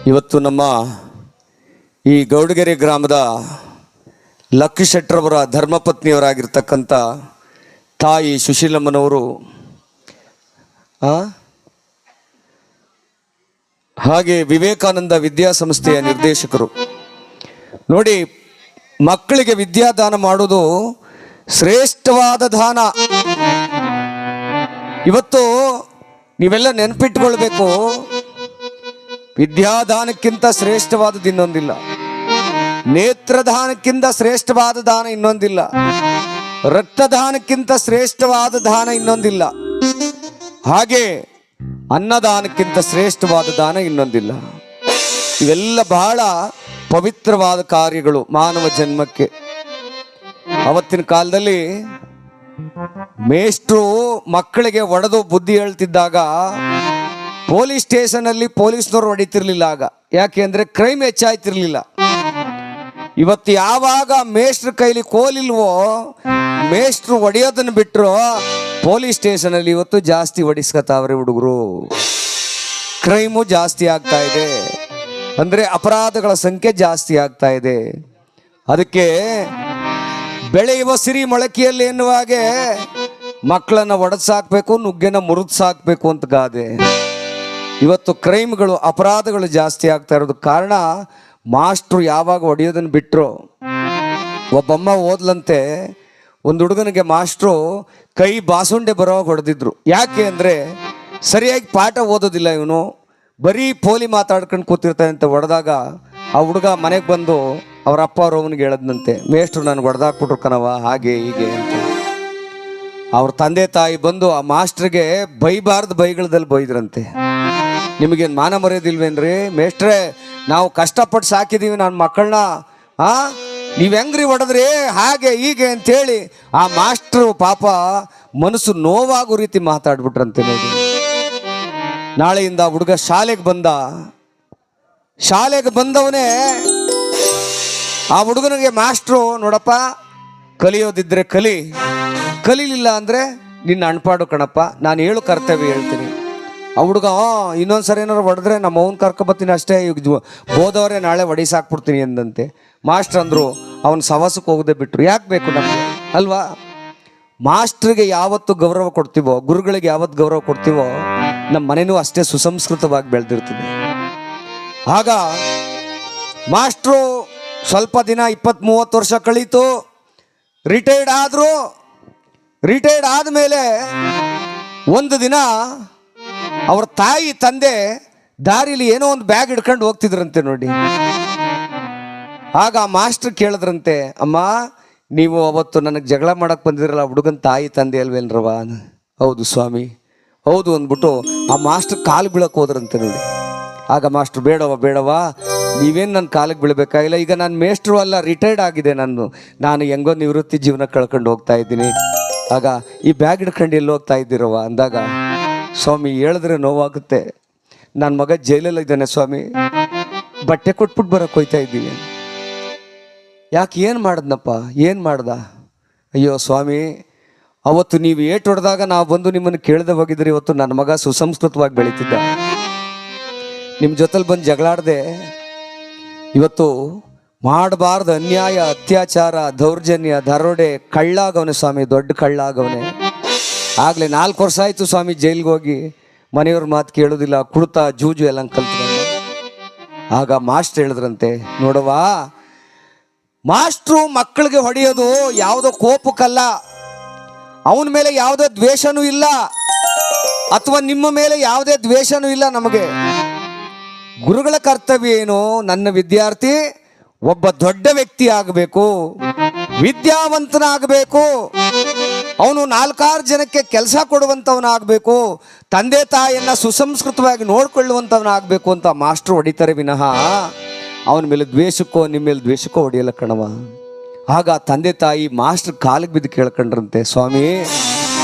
ಇವತ್ತು ನಮ್ಮ ಈ ಗೌಡಗೆರೆ ಗ್ರಾಮದ ಲಕ್ಕಿ ಶೆಟ್ಟರವರ ಧರ್ಮಪತ್ನಿಯವರಾಗಿರ್ತಕ್ಕಂಥ ತಾಯಿ ಸುಶೀಲಮ್ಮನವರು ಹಾಗೆ ವಿವೇಕಾನಂದ ವಿದ್ಯಾಸಂಸ್ಥೆಯ ನಿರ್ದೇಶಕರು. ನೋಡಿ, ಮಕ್ಕಳಿಗೆ ವಿದ್ಯಾದಾನ ಮಾಡೋದು ಶ್ರೇಷ್ಠವಾದ ದಾನ. ಇವತ್ತು ನೀವೆಲ್ಲ ನೆನಪಿಟ್ಕೊಳ್ಬೇಕು, ವಿದ್ಯಾದಾನಕ್ಕಿಂತ ಶ್ರೇಷ್ಠವಾದದ್ದು ಇನ್ನೊಂದಿಲ್ಲ, ನೇತ್ರದಾನಕ್ಕಿಂತ ಶ್ರೇಷ್ಠವಾದ ದಾನ ಇನ್ನೊಂದಿಲ್ಲ, ರಕ್ತದಾನಕ್ಕಿಂತ ಶ್ರೇಷ್ಠವಾದ ದಾನ ಇನ್ನೊಂದಿಲ್ಲ, ಹಾಗೆ ಅನ್ನದಾನಕ್ಕಿಂತ ಶ್ರೇಷ್ಠವಾದ ದಾನ ಇನ್ನೊಂದಿಲ್ಲ. ಇವೆಲ್ಲ ಬಹಳ ಪವಿತ್ರವಾದ ಕಾರ್ಯಗಳು ಮಾನವ ಜನ್ಮಕ್ಕೆ. ಅವತ್ತಿನ ಕಾಲದಲ್ಲಿ ಮೇಷ್ಟ್ರು ಮಕ್ಕಳಿಗೆ ಒಡೆದು ಬುದ್ಧಿ ಹೇಳ್ತಿದ್ದಾಗ ಪೊಲೀಸ್ ಸ್ಟೇಷನಲ್ಲಿ ಪೊಲೀಸ್ನವ್ರು ಹೊಡಿತಿರ್ಲಿಲ್ಲ. ಆಗ ಯಾಕೆ ಅಂದರೆ ಕ್ರೈಮ್ ಹೆಚ್ಚಾಯ್ತಿರ್ಲಿಲ್ಲ. ಇವತ್ತು ಯಾವಾಗ ಮೇಷ್ಟ್ರ ಕೈಲಿ ಕೋಲಿಲ್ವೋ, ಮೇಷ್ಟ್ರು ಹೊಡೆಯೋದನ್ನು ಬಿಟ್ಟರು ಪೊಲೀಸ್ ಸ್ಟೇಷನಲ್ಲಿ ಇವತ್ತು ಜಾಸ್ತಿ ಹೊಡಿಸ್ಕೊತಾವ್ರೆ ಹುಡುಗರು. ಕ್ರೈಮು ಜಾಸ್ತಿ ಆಗ್ತಾ ಇದೆ, ಅಂದರೆ ಅಪರಾಧಗಳ ಸಂಖ್ಯೆ ಜಾಸ್ತಿ ಆಗ್ತಾ ಇದೆ. ಅದಕ್ಕೆ ಬೆಳೆಯುವ ಸಿರಿ ಮೊಳಕೆಯಲ್ಲಿ ಎನ್ನುವ ಹಾಗೆ ಮಕ್ಕಳನ್ನು ಒಡೆದು ಸಾಕಬೇಕು, ನುಗ್ಗೆನ ಮುರಿದು ಸಾಕಬೇಕು ಅಂತ ಗಾದೆ. ಇವತ್ತು ಕ್ರೈಮ್ಗಳು, ಅಪರಾಧಗಳು ಜಾಸ್ತಿ ಆಗ್ತಾ ಇರೋದು ಕಾರಣ ಮಾಸ್ಟ್ರು ಯಾವಾಗ ಹೊಡೆಯೋದನ್ನು ಬಿಟ್ಟರು. ಒಬ್ಬಮ್ಮ ಓದ್ಲಂತೆ, ಒಂದು ಹುಡುಗನಿಗೆ ಮಾಸ್ಟ್ರು ಕೈ ಬಾಸುಂಡೆ ಬರೋವಾಗ ಹೊಡೆದಿದ್ರು. ಯಾಕೆ ಅಂದರೆ ಸರಿಯಾಗಿ ಪಾಠ ಓದೋದಿಲ್ಲ ಇವನು, ಬರೀ ಪೋಲಿ ಮಾತಾಡ್ಕೊಂಡು ಕೂತಿರ್ತಾನೆ ಅಂತ. ಹೊಡೆದಾಗ ಆ ಹುಡುಗ ಮನೆಗೆ ಬಂದು ಅವ್ರ ಅಪ್ಪ ಅವ್ರ ಅವನಿಗೆ ಹೇಳದ್ನಂತೆ, ಮೇಷ್ಟ್ರು ನನಗೆ ಹೊಡೆದಾಕ್ಬಿಟ್ರು ಕಣವ, ಹಾಗೆ ಹೀಗೆ ಅಂತ. ಅವ್ರ ತಂದೆ ತಾಯಿ ಬಂದು ಆ ಮಾಸ್ಟ್ರಿಗೆ ಬೈಬಾರ್ದು ಬೈಗಳದಲ್ಲಿ ಬೈದ್ರಂತೆ. ನಿಮಗೇನು ಮಾನ ಮರ್ಯಾದಿಲ್ವೇನ್ರಿ ಮೇಷ್ಟ್ರೇ, ನಾವು ಕಷ್ಟಪಟ್ಟು ಸಾಕಿದ್ದೀವಿ ನನ್ನ ಮಕ್ಕಳನ್ನ, ನೀವು ಹೆಂಗ್ರಿ ಹೊಡೆದ್ರಿ, ಹಾಗೆ ಹೀಗೆ ಅಂತೇಳಿ ಆ ಮಾಸ್ಟ್ರು ಪಾಪ ಮನಸ್ಸು ನೋವಾಗೋ ರೀತಿ ಮಾತಾಡ್ಬಿಟ್ರಂತೆ. ನೋಡಿ, ನಾಳೆಯಿಂದ ಹುಡುಗ ಶಾಲೆಗೆ ಬಂದವನೇ ಆ ಹುಡುಗನಿಗೆ ಮಾಸ್ಟ್ರು, ನೋಡಪ್ಪ ಕಲಿಯೋದಿದ್ರೆ ಕಲೀಲಿಲ್ಲ ಅಂದರೆ ನಿನ್ನ ಅಣ್ಪಾಡು ಕಣಪ್ಪ, ನಾನು ಹೇಳು ಕರ್ತವ್ಯ ಹೇಳ್ತೀನಿ. ಆ ಹುಡುಗ ಇನ್ನೊಂದು ಸರಿ ಏನಾರು ಹೊಡೆದ್ರೆ ನಮ್ಮ ಅವ್ನು ಕರ್ಕೊಬತ್ತೀನಿ ಅಷ್ಟೇ, ಈಗ ಹೋದವರೇ ನಾಳೆ ಹೊಡಿಸಾಕ್ಬಿಡ್ತೀನಿ ಎಂದಂತೆ. ಮಾಸ್ಟ್ರ್ ಅಂದರು, ಅವನು ಸವಾಸಕ್ಕೆ ಹೋಗದೆ ಬಿಟ್ಟರು. ಯಾಕೆ ಬೇಕು ನಮಗೆ ಅಲ್ವಾ? ಮಾಸ್ಟ್ರಿಗೆ ಯಾವತ್ತು ಗೌರವ ಕೊಡ್ತೀವೋ, ಗುರುಗಳಿಗೆ ಯಾವತ್ತು ಗೌರವ ಕೊಡ್ತೀವೋ, ನಮ್ಮ ಮನೆಯೂ ಅಷ್ಟೇ ಸುಸಂಸ್ಕೃತವಾಗಿ ಬೆಳೆದಿರ್ತೀವಿ. ಆಗ ಮಾಸ್ಟ್ರು ಸ್ವಲ್ಪ ದಿನ 20-30 ವರ್ಷ ಕಳೀತು, ರಿಟೈರ್ಡ್ ಆದರು. ರಿಟೈರ್ಡ್ ಆದಮೇಲೆ ಒಂದು ದಿನ ಅವ್ರ ತಾಯಿ ತಂದೆ ದಾರಿಲಿ ಏನೋ ಒಂದು ಬ್ಯಾಗ್ ಹಿಡ್ಕೊಂಡು ಹೋಗ್ತಿದ್ರಂತೆ. ನೋಡಿ, ಆಗ ಮಾಸ್ಟ್ರ್ ಕೇಳಿದ್ರಂತೆ, ಅಮ್ಮ ನೀವು ಅವತ್ತು ನನಗೆ ಜಗಳ ಮಾಡಕ್ಕೆ ಬಂದಿದ್ರಲ್ಲ, ಹುಡುಗನ ತಾಯಿ ತಂದೆ ಅಲ್ವೇನ್ರವ? ಹೌದು ಸ್ವಾಮಿ, ಹೌದು ಅಂದ್ಬಿಟ್ಟು ಆ ಮಾಸ್ಟ್ರ್ ಕಾಲು ಬೀಳಕ್ಕೆ ಹೋದ್ರಂತೆ. ನೋಡಿ, ಆಗ ಮಾಸ್ಟ್ರು, ಬೇಡವಾ ನೀವೇನು ನನ್ನ ಕಾಲಿಗೆ ಬೀಳಬೇಕಾಗಿಲ್ಲ, ಈಗ ನಾನು ಮೇಷ್ಟ್ರು ಅಲ್ಲ, ರಿಟೈರ್ಡ್ ಆಗಿದೆ ನಾನು ಹೆಂಗೋ ನಿವೃತ್ತಿ ಜೀವನ ಕಳ್ಕೊಂಡು ಹೋಗ್ತಾ ಇದ್ದೀನಿ. ಆಗ ಈ ಬ್ಯಾಗ್ ಹಿಡ್ಕೊಂಡು ಎಲ್ಲಿ ಹೋಗ್ತಾ ಇದ್ದೀರವ ಅಂದಾಗ, ಸ್ವಾಮಿ ಹೇಳಿದ್ರೆ ನೋವಾಗುತ್ತೆ, ನನ್ನ ಮಗ ಜೈಲಲ್ಲಿದ್ದಾನೆ ಸ್ವಾಮಿ, ಬಟ್ಟೆ ಕೊಟ್ಬಿಟ್ಟು ಬರೋಕ್ಕೆ ಹೋಗ್ತಾ ಇದ್ದೀನಿ. ಯಾಕೆ, ಏನು ಮಾಡ್ದ? ಅಯ್ಯೋ ಸ್ವಾಮಿ, ಅವತ್ತು ನೀವು ಏಟು ಹೊಡೆದಾಗ ನಾವು ಬಂದು ನಿಮ್ಮನ್ನು ಕೇಳದೆ ಹೋಗಿದ್ರೆ ಇವತ್ತು ನನ್ನ ಮಗ ಸುಸಂಸ್ಕೃತವಾಗಿ ಬೆಳೀತಿದ್ದ. ನಿಮ್ಮ ಜೊತೆಲಿ ಬಂದು ಜಗಳಾಡ್ದೆ. ಇವತ್ತು ಮಾಡಬಾರ್ದು ಅನ್ಯಾಯ, ಅತ್ಯಾಚಾರ, ದೌರ್ಜನ್ಯ, ದರೋಡೆ, ಕಳ್ಳಾಗವನೆ ಸ್ವಾಮಿ, ದೊಡ್ಡ ಕಳ್ಳಾಗವನೆ. ಆಗಲೇ 4 ವರ್ಷ ಆಯಿತು ಸ್ವಾಮಿ ಜೈಲಿಗೆ ಹೋಗಿ, ಮನೆಯವ್ರ ಮಾತು ಕೇಳೋದಿಲ್ಲ, ಕುಡ್ತ ಜೂಜು ಎಲ್ಲ ಕಲ್ತ್ಕೊಂಡು. ಆಗ ಮಾಸ್ಟ್ರ್ ಹೇಳಿದ್ರಂತೆ, ನೋಡವಾ, ಮಾಸ್ಟ್ರು ಮಕ್ಕಳಿಗೆ ಹೊಡೆಯೋದು ಯಾವುದೋ ಕೋಪಕ್ಕಲ್ಲ, ಅವನ ಮೇಲೆ ಯಾವುದೇ ದ್ವೇಷನೂ ಇಲ್ಲ, ಅಥವಾ ನಿಮ್ಮ ಮೇಲೆ ಯಾವುದೇ ದ್ವೇಷನೂ ಇಲ್ಲ. ನಮಗೆ ಗುರುಗಳ ಕರ್ತವ್ಯ ಏನು? ನನ್ನ ವಿದ್ಯಾರ್ಥಿ ಒಬ್ಬ ದೊಡ್ಡ ವ್ಯಕ್ತಿ ಆಗಬೇಕು, ವಿದ್ಯಾವಂತನಾಗಬೇಕು, ಅವನು 4-6 ಜನಕ್ಕೆ ಕೆಲಸ ಕೊಡುವಂಥವನಾಗಬೇಕು, ತಂದೆ ತಾಯಿಯನ್ನು ಸುಸಂಸ್ಕೃತವಾಗಿ ನೋಡ್ಕೊಳ್ಳುವಂಥವನಾಗಬೇಕು ಅಂತ ಮಾಸ್ಟ್ರು ಹೊಡಿತಾರೆ ವಿನಃ ಅವನ ಮೇಲೆ ದ್ವೇಷಕ್ಕೋ ನಿಮ್ಮ ಮೇಲೆ ದ್ವೇಷಕ್ಕೋ ಹೊಡೆಯಲ್ಲ ಕಣವ. ಆಗ ತಂದೆ ತಾಯಿ ಮಾಸ್ಟ್ರ್ ಕಾಲಿಗೆ ಬಿದ್ದು ಕೇಳ್ಕೊಂಡ್ರಂತೆ, ಸ್ವಾಮಿ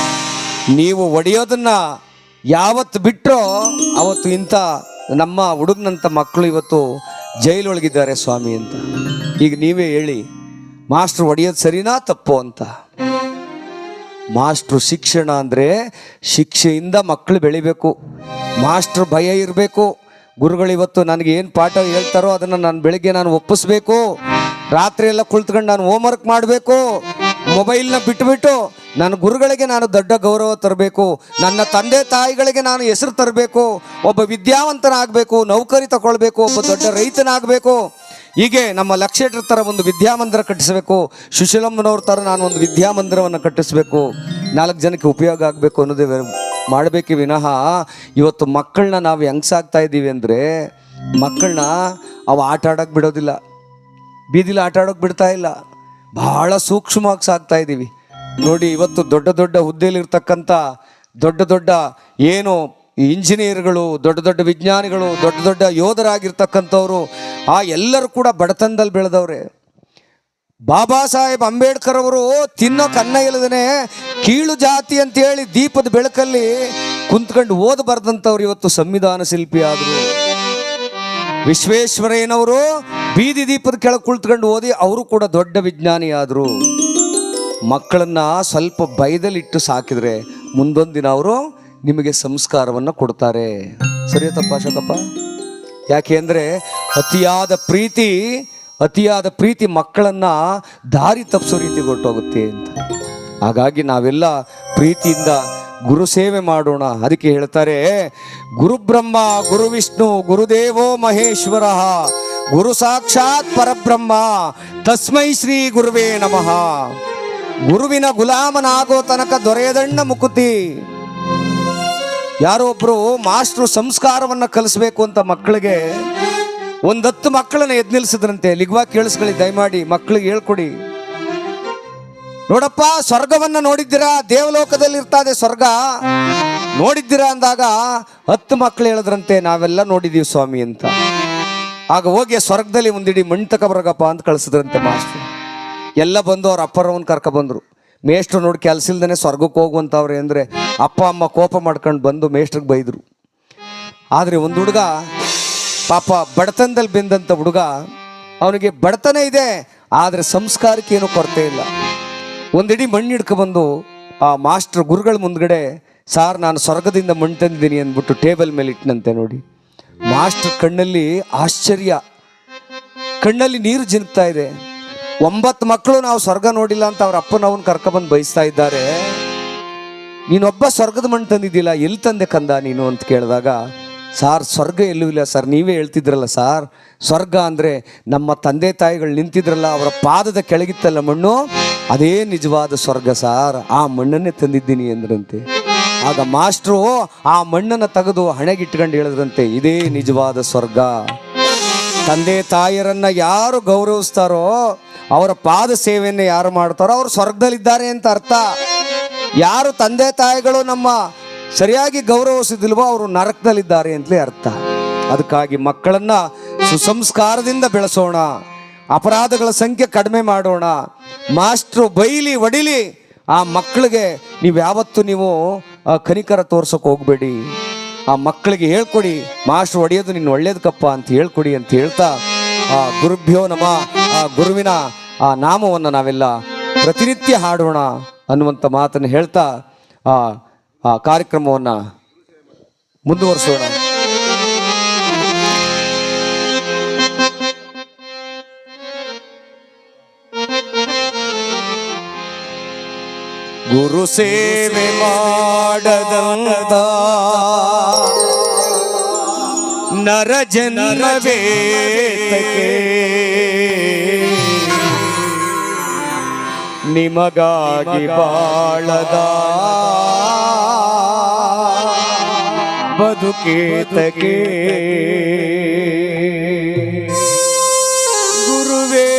ನೀವು ಹೊಡೆಯೋದನ್ನು ಯಾವತ್ತು ಬಿಟ್ಟರೋ ಅವತ್ತು ಇಂಥ ನಮ್ಮ ಹುಡುಗನಂಥ ಮಕ್ಕಳು ಇವತ್ತು ಜೈಲೊಳಗಿದ್ದಾರೆ ಸ್ವಾಮಿ ಅಂತ. ಈಗ ನೀವೇ ಹೇಳಿ, ಮಾಸ್ಟ್ರು ಹೊಡೆಯೋದು ಸರಿನಾ ತಪ್ಪು ಅಂತ? ಮಾಸ್ಟ್ರು ಶಿಕ್ಷಣ ಅಂದರೆ ಶಿಕ್ಷೆಯಿಂದ ಮಕ್ಕಳು ಬೆಳಿಬೇಕು, ಮಾಸ್ಟ್ರು ಭಯ ಇರಬೇಕು, ಗುರುಗಳು ಇವತ್ತು ನನಗೆ ಏನು ಪಾಠ ಹೇಳ್ತಾರೋ ಅದನ್ನು ನಾನು ಬೆಳಿಗ್ಗೆ ನಾನು ಒಪ್ಪಿಸ್ಬೇಕು, ರಾತ್ರಿ ಎಲ್ಲ ಕುಳಿತುಕೊಂಡು ನಾನು ಹೋಮ್ವರ್ಕ್ ಮಾಡಬೇಕು, ಮೊಬೈಲ್ನ ಬಿಟ್ಟುಬಿಟ್ಟು ನನ್ನ ಗುರುಗಳಿಗೆ ನಾನು ದೊಡ್ಡ ಗೌರವ ತರಬೇಕು, ನನ್ನ ತಂದೆ ತಾಯಿಗಳಿಗೆ ನಾನು ಹೆಸರು ತರಬೇಕು, ಒಬ್ಬ ವಿದ್ಯಾವಂತನಾಗಬೇಕು, ನೌಕರಿ ತಗೊಳ್ಬೇಕು, ಒಬ್ಬ ದೊಡ್ಡ ರೈತನಾಗಬೇಕು. ಹೀಗೆ ನಮ್ಮ ಲಕ್ಷೇಟ್ರ ಥರ ಒಂದು ವಿದ್ಯಾಮಂದಿರ ಕಟ್ಟಿಸಬೇಕು, ಸುಶೀಲಮ್ಮನವ್ರ ಥರ ನಾನು ಒಂದು ವಿದ್ಯಾಮಂದಿರವನ್ನು ಕಟ್ಟಿಸ್ಬೇಕು, 4 ಜನಕ್ಕೆ ಉಪಯೋಗ ಆಗಬೇಕು ಅನ್ನೋದೇ ಮಾಡಬೇಕೇ ವಿನಃ ಇವತ್ತು ಮಕ್ಕಳನ್ನ ನಾವು ಹೆಂಗೆ ಸಾಕ್ತಾ ಇದ್ದೀವಿ ಅಂದರೆ, ಮಕ್ಕಳನ್ನ ಅವು ಆಟ ಆಡೋಕ್ಕೆ ಬಿಡೋದಿಲ್ಲ, ಬೀದಿಲಿ ಆಟ ಆಡೋಕ್ಕೆ ಬಿಡ್ತಾ ಇಲ್ಲ, ಭಾಳ ಸೂಕ್ಷ್ಮವಾಗಿ ಸಾಕ್ತಾ ಇದ್ದೀವಿ. ನೋಡಿ, ಇವತ್ತು ದೊಡ್ಡ ದೊಡ್ಡ ಹುದ್ದೆಯಲ್ಲಿರ್ತಕ್ಕಂಥ ದೊಡ್ಡ ದೊಡ್ಡ ಏನು ಇಂಜಿನಿಯರ್ಗಳು, ದೊಡ್ಡ ದೊಡ್ಡ ವಿಜ್ಞಾನಿಗಳು, ದೊಡ್ಡ ದೊಡ್ಡ ಯೋಧರಾಗಿರ್ತಕ್ಕಂಥವ್ರು ಎಲ್ಲರೂ ಕೂಡ ಬಡತನದಲ್ಲಿ ಬೆಳೆದವ್ರೆ. ಬಾಬಾ ಸಾಹೇಬ್ ಅಂಬೇಡ್ಕರ್ ಅವರು ತಿನ್ನೋಕೆ ಅನ್ನ ಇಲ್ಲದೇ ಕೀಳು ಜಾತಿ ಅಂತೇಳಿ ದೀಪದ ಬೆಳಕಲ್ಲಿ ಕುಂತ್ಕೊಂಡು ಓದಬಾರ್ದಂಥವ್ರು ಇವತ್ತು ಸಂವಿಧಾನ ಶಿಲ್ಪಿ ಆದರು. ವಿಶ್ವೇಶ್ವರಯ್ಯನವರು ಬೀದಿ ದೀಪದ ಕೆಳಗೆ ಕುಳಿತುಕೊಂಡು ಓದಿ ಅವರು ಕೂಡ ದೊಡ್ಡ ವಿಜ್ಞಾನಿ ಆದರು. ಮಕ್ಕಳನ್ನ ಸ್ವಲ್ಪ ಭಯದಲ್ಲಿಟ್ಟು ಸಾಕಿದರೆ ಮುಂದೊಂದು ದಿನ ಅವರು ನಿಮಗೆ ಸಂಸ್ಕಾರವನ್ನು ಕೊಡ್ತಾರೆ. ಸರಿಯ ತಪ್ಪ ಅಶೋಕಪ್ಪ? ಯಾಕೆ ಅಂದರೆ ಅತಿಯಾದ ಪ್ರೀತಿ ಮಕ್ಕಳನ್ನು ದಾರಿ ತಪ್ಪಿಸೋ ರೀತಿ ಹೊರಟೋಗುತ್ತೆ ಅಂತ. ಹಾಗಾಗಿ ನಾವೆಲ್ಲ ಪ್ರೀತಿಯಿಂದ ಗುರು ಸೇವೆ ಮಾಡೋಣ. ಅದಕ್ಕೆ ಹೇಳ್ತಾರೆ, ಗುರು ಬ್ರಹ್ಮ ಗುರು ವಿಷ್ಣು ಗುರುದೇವೋ ಮಹೇಶ್ವರ ಗುರು ಸಾಕ್ಷಾತ್ ಪರಬ್ರಹ್ಮ ತಸ್ಮೈ ಶ್ರೀ ಗುರುವೇ ನಮಃ. ಗುರುವಿನ ಗುಲಾಮನಾಗೋ ತನಕ ದೊರೆಯದಣ್ಣ ಮುಕುತಿ. ಯಾರೋ ಒಬ್ರು ಮಾಸ್ಟ್ರು ಸಂಸ್ಕಾರವನ್ನು ಕಲಿಸ್ಬೇಕು ಅಂತ ಮಕ್ಕಳಿಗೆ 10 ಮಕ್ಕಳನ್ನ ಎದ್ದು ನಿಲ್ಲಿಸಿದ್ರಂತೆ. ಲಿಗ್ವಾ ಕೇಳಿಸ್ಕೊಳ್ಳಿ ದಯಮಾಡಿ, ಮಕ್ಕಳಿಗೆ ಹೇಳ್ಕೊಡಿ. ನೋಡಪ್ಪ, ಸ್ವರ್ಗವನ್ನು ನೋಡಿದ್ದೀರಾ? ದೇವಲೋಕದಲ್ಲಿ ಇರ್ತದೆ ಸ್ವರ್ಗ, ನೋಡಿದ್ದೀರಾ ಅಂದಾಗ 10 ಮಕ್ಕಳು ಹೇಳಿದ್ರಂತೆ, ನಾವೆಲ್ಲ ನೋಡಿದ್ದೀವಿ ಸ್ವಾಮಿ ಅಂತ. ಆಗ ಹೋಗಿ ಸ್ವರ್ಗದಲ್ಲಿ ಒಂದಿಡಿ ಮಣ್ಣು ತಗೊಬರಗಪ್ಪ ಅಂತ ಕಳಿಸಿದ್ರಂತೆ ಮಾಸ್ಟ್ರು. ಎಲ್ಲ ಬಂದು ಅವ್ರ ಅಪ್ಪರವನ್ನ ಕರ್ಕೊಬಂದರು. ಮೇಷ್ಟ್ರು ನೋಡಿ ಕೆಲಸ ಇಲ್ದೇ ಸ್ವರ್ಗಕ್ಕೆ ಹೋಗುವಂಥವ್ರೆ ಅಂದರೆ ಅಪ್ಪ ಅಮ್ಮ ಕೋಪ ಮಾಡ್ಕೊಂಡು ಬಂದು ಮೇಷ್ಟ್ರಿಗೆ ಬೈದರು. ಆದರೆ ಒಂದು ಹುಡುಗ ಪಾಪ ಬಡತನದಲ್ಲಿ ಬೆಂದಂಥ ಹುಡುಗ, ಅವನಿಗೆ ಬಡತನ ಇದೆ ಆದರೆ ಸಂಸ್ಕಾರಕ್ಕೇನು ಕೊರತೆ ಇಲ್ಲ. ಒಂದಿಡೀ ಮಣ್ಣು ಹಿಡ್ಕೊಬಂದು ಆ ಮಾಸ್ಟ್ರ್ ಗುರುಗಳ ಮುಂದ್ಗಡೆ, ಸಾರ್ ನಾನು ಸ್ವರ್ಗದಿಂದ ಮಣ್ಣು ತಂದಿದ್ದೀನಿ ಅಂದ್ಬಿಟ್ಟು ಟೇಬಲ್ ಮೇಲೆ ಇಟ್ಟನಂತೆ. ನೋಡಿ, ಮಾಸ್ಟ್ರ್ ಕಣ್ಣಲ್ಲಿ ಆಶ್ಚರ್ಯ, ಕಣ್ಣಲ್ಲಿ ನೀರು ಜಿನುಗ್ತಾ ಇದೆ. 9 ಮಕ್ಕಳು ನಾವು ಸ್ವರ್ಗ ನೋಡಿಲ್ಲ ಅಂತ ಅವ್ರ ಅಪ್ಪನವನ್ನ ಕರ್ಕೊಬಂದು ಬಯಸ್ತಾ ಇದ್ದಾರೆ. ನೀನೊಬ್ಬ ಸ್ವರ್ಗದ ಮಣ್ಣು ತಂದಿದ್ದಿಲ್ಲ, ಎಲ್ಲಿ ತಂದೆ ಕಂದ ನೀನು ಅಂತ ಕೇಳಿದಾಗ, ಸಾರ್ ಸ್ವರ್ಗ ಎಲ್ಲೂ ಇಲ್ಲ ಸರ್, ನೀವೇ ಹೇಳ್ತಿದ್ರಲ್ಲ ಸಾರ್, ಸ್ವರ್ಗ ಅಂದರೆ ನಮ್ಮ ತಂದೆ ತಾಯಿಗಳು ನಿಂತಿದ್ರಲ್ಲ ಅವರ ಪಾದದ ಕೆಳಗಿತ್ತಲ್ಲ ಮಣ್ಣು, ಅದೇ ನಿಜವಾದ ಸ್ವರ್ಗ ಸಾರ್, ಆ ಮಣ್ಣನ್ನೇ ತಂದಿದ್ದೀನಿ ಅಂದ್ರಂತೆ. ಆಗ ಮಾಸ್ಟ್ರು ಆ ಮಣ್ಣನ್ನು ತೆಗೆದು ಹಣೆಗಿಟ್ಕೊಂಡು ಹೇಳಿದ್ರಂತೆ, ಇದೇ ನಿಜವಾದ ಸ್ವರ್ಗ. ತಂದೆ ತಾಯಿಯರನ್ನ ಯಾರು ಗೌರವಿಸ್ತಾರೋ, ಅವರ ಪಾದ ಸೇವೆಯನ್ನು ಯಾರು ಮಾಡ್ತಾರೋ ಅವರು ಸ್ವರ್ಗದಲ್ಲಿದ್ದಾರೆ ಅಂತ ಅರ್ಥ. ಯಾರು ತಂದೆ ತಾಯಿಗಳು ನಮ್ಮ ಸರಿಯಾಗಿ ಗೌರವಿಸಿದಿಲ್ವೋ ಅವರು ನರಕದಲ್ಲಿದ್ದಾರೆ ಅಂತಲೇ ಅರ್ಥ. ಅದಕ್ಕಾಗಿ ಮಕ್ಕಳನ್ನು ಸುಸಂಸ್ಕಾರದಿಂದ ಬೆಳೆಸೋಣ, ಅಪರಾಧಗಳ ಸಂಖ್ಯೆ ಕಡಿಮೆ ಮಾಡೋಣ. ಮಾಸ್ಟ್ರು ಬೈಲಿ ಹೊಡಿಲಿ, ಆ ಮಕ್ಕಳಿಗೆ ನೀವು ಕನಿಕರ ತೋರ್ಸೋಕೆ ಹೋಗಬೇಡಿ. ಆ ಮಕ್ಕಳಿಗೆ ಹೇಳ್ಕೊಡಿ, ಮಾಸ್ಟ್ರು ಹೊಡೆಯೋದು ನಿನ್ನ ಒಳ್ಳೇದಕ್ಕಪ್ಪ ಅಂತ ಹೇಳ್ಕೊಡಿ ಅಂತ ಹೇಳ್ತಾ, ಆ ಗುರುಭ್ಯೋ ನಮಃ, ಆ ಗುರುವಿನ ಆ ನಾಮವನ್ನು ನಾವೆಲ್ಲ ಪ್ರತಿನಿತ್ಯ ಹಾಡೋಣ ಅನ್ನುವಂಥ ಮಾತನ್ನು ಹೇಳ್ತಾ ಆ ಕಾರ್ಯಕ್ರಮವನ್ನು ಮುಂದುವರಿಸೋಣ. ಗುರು ಸೇವೆ ಮಾಡದಂತ ನರ ಜನ್ಮವೇತಕ್ಕೆ ನಿಮಗಾಗಿ ಬಾಳದ ಬದುಕೇತಕ್ಕೆ ಗುರುವೇ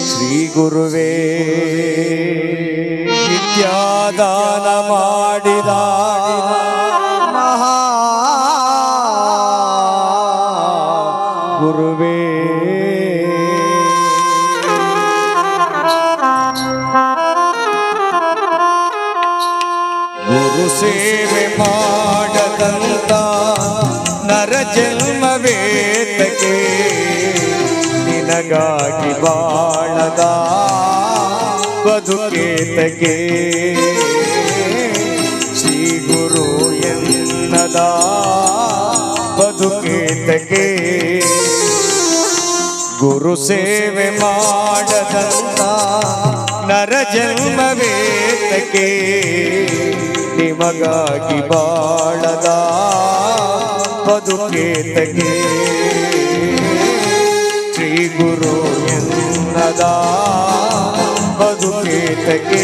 ಶ್ರೀ ಗುರುವೇ ವಿದ್ಯಾದಾನ ಮಾಡಿದ ಮಹಾ ಗುರುವೇ ಗುರು ಸೇವೆ ಮಾಡದಂತ ನರ ಜನ್ಮವೇತಕ್ಕೆ ನಿನಗಾಗಿ ಬಾಳದ ಬದುಕೇತಕ್ಕೆ ಶ್ರೀ ಗುರು ಎನ್ನದ ಬದುಕೇತಕ್ಕೆ ಗುರು ಸೇವೆ ಮಾಡದಂತ ನರ ಜನ್ಮವೇತಕ್ಕೆ ನಿಮಗಾಗಿ ಬಾಳದ ಬದುಕೇತಕ್ಕೆ ಶ್ರೀ ಗುರು ಎನ್ನದ ಬದುಕೇತಕ್ಕೆ